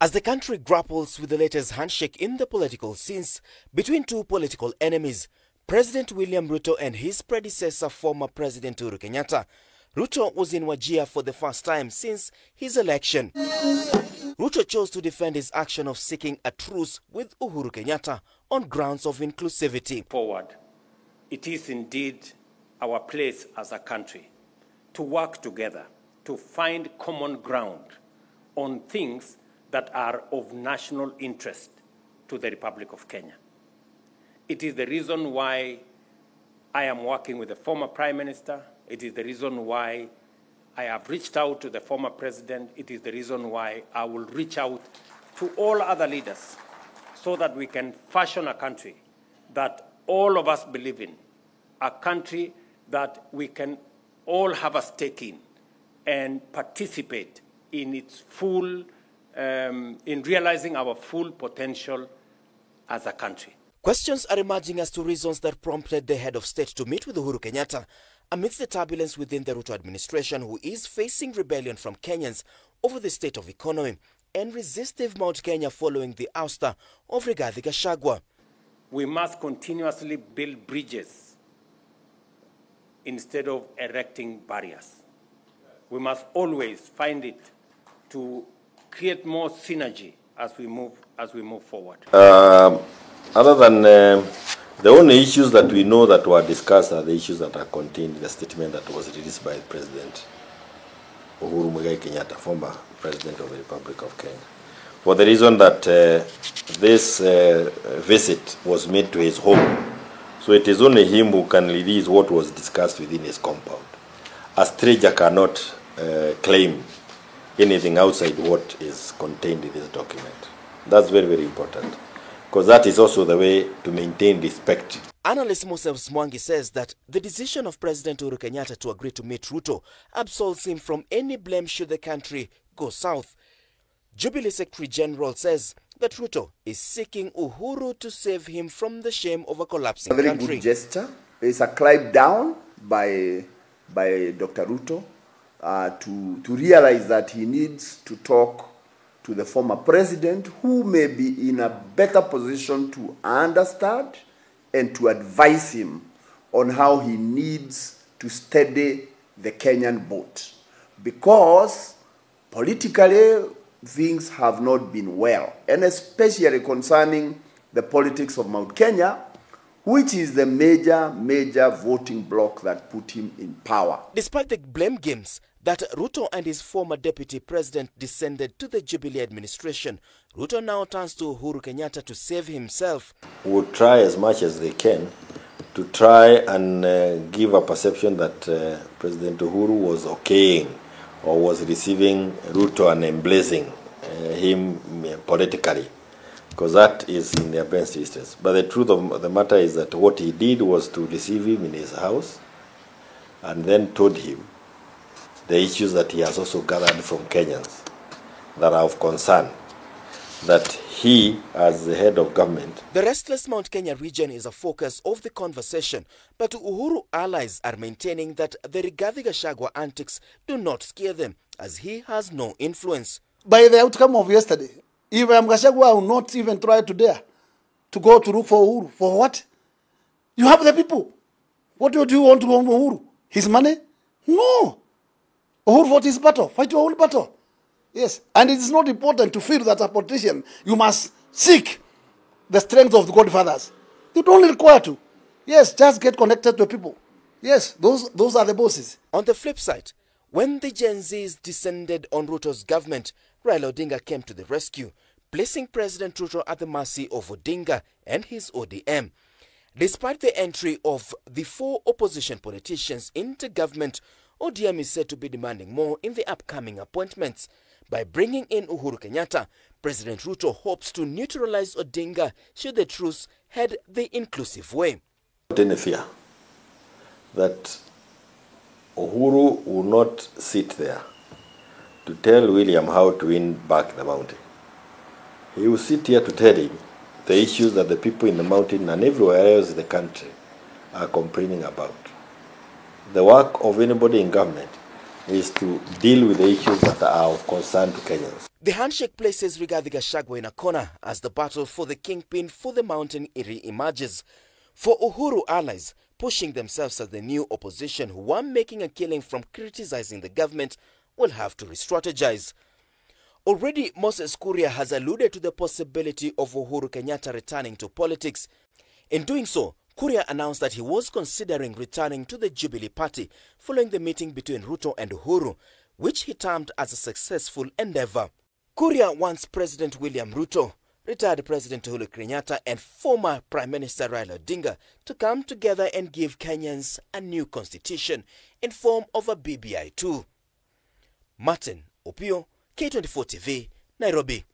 As the country grapples with the latest handshake in the political scenes between two political enemies, President William Ruto and his predecessor, former President Uhuru Kenyatta, Ruto was in Wajir for the first time since his election. Ruto chose to defend his action of seeking a truce with Uhuru Kenyatta on grounds of inclusivity. Forward, it is indeed our place as a country to work together, to find common ground on things that are of national interest to the Republic of Kenya. It is the reason why I am working with the former Prime Minister. It is the reason why I have reached out to the former President. It is the reason why I will reach out to all other leaders so that we can fashion a country that all of us believe in, a country that we can all have a stake in and participate in its full, in realizing our full potential as a country. Questions are emerging as to reasons that prompted the head of state to meet with Uhuru Kenyatta amidst the turbulence within the Ruto administration, who is facing rebellion from Kenyans over the state of economy and resistive Mount Kenya following the ouster of Rigathi Gachagua. We must continuously build bridges instead of erecting barriers. We must always find it to create more synergy as we move forward. Other than the only issues that we know that were discussed are the issues that are contained in the statement that was released by President Uhuru Kenyatta, former President of the Republic of Kenya, for the reason that this visit was made to his home. So it is only him who can release what was discussed within his compound. A stranger cannot claim anything outside what is contained in this document. That's very, very important, because that is also the way to maintain respect. Analyst Moses Mwangi says that the decision of President Uhuru Kenyatta to agree to meet Ruto absolves him from any blame should the country go south. Jubilee Secretary General says that Ruto is seeking Uhuru to save him from the shame of a collapsing country. A very good gesture. It's a climb down by Dr. Ruto to realize that he needs to talk to the former president, who may be in a better position to understand and to advise him on how he needs to steady the Kenyan boat. Because politically, things have not been well, and especially concerning the politics of Mount Kenya, which is the major voting bloc that put him in power. Despite the blame games that Ruto and his former deputy president descended to the Jubilee administration, Ruto now turns to Uhuru Kenyatta to save himself. Would try as much as they can to try and give a perception that President Uhuru was okaying or was receiving Ruto and embracing him politically, because that is in their best interest. But the truth of the matter is that what he did was to receive him in his house and then told him the issues that he has also gathered from Kenyans that are of concern, that he, as the head of government. The restless Mount Kenya region is a focus of the conversation, but Uhuru allies are maintaining that the Rigathi Gachagua antics do not scare them, as he has no influence. By the outcome of yesterday, if Gachagua will not even try to dare to go to look for Uhuru, for what? You have the people. What do you want to go from Uhuru? His money? No. Uhuru fought his battle. Fight your own battle. Yes. And it is not important to feel that a politician, you must seek the strength of the Godfathers. You don't require to. Yes, just get connected to people. Yes, those are the bosses. On the flip side, when the Gen Zs descended on Ruto's government, Raila Odinga came to the rescue, placing President Ruto at the mercy of Odinga and his ODM. Despite the entry of the 4 opposition politicians into government, ODM is said to be demanding more in the upcoming appointments. By bringing in Uhuru Kenyatta, President Ruto hopes to neutralize Odinga should the truce head the inclusive way. Not any fear that Uhuru will not sit there to tell William how to win back the mountain. He will sit here to tell him the issues that the people in the mountain and everywhere else in the country are complaining about. The work of anybody in government is to deal with the issues that are of concern to Kenyans. The handshake places Rigathi Gachagua in a corner as the battle for the kingpin for the mountain re-emerges. For Uhuru allies, pushing themselves as the new opposition who are making a killing from criticizing the government will have to re-strategize. Already, Moses Kuria has alluded to the possibility of Uhuru Kenyatta returning to politics. In doing so, Kuria announced that he was considering returning to the Jubilee party following the meeting between Ruto and Uhuru, which he termed as a successful endeavor. Kuria wants President William Ruto, retired President Uhuru Kenyatta and former Prime Minister Raila Odinga to come together and give Kenyans a new constitution in form of a BBI 2. Martin Opio, K24 TV, Nairobi.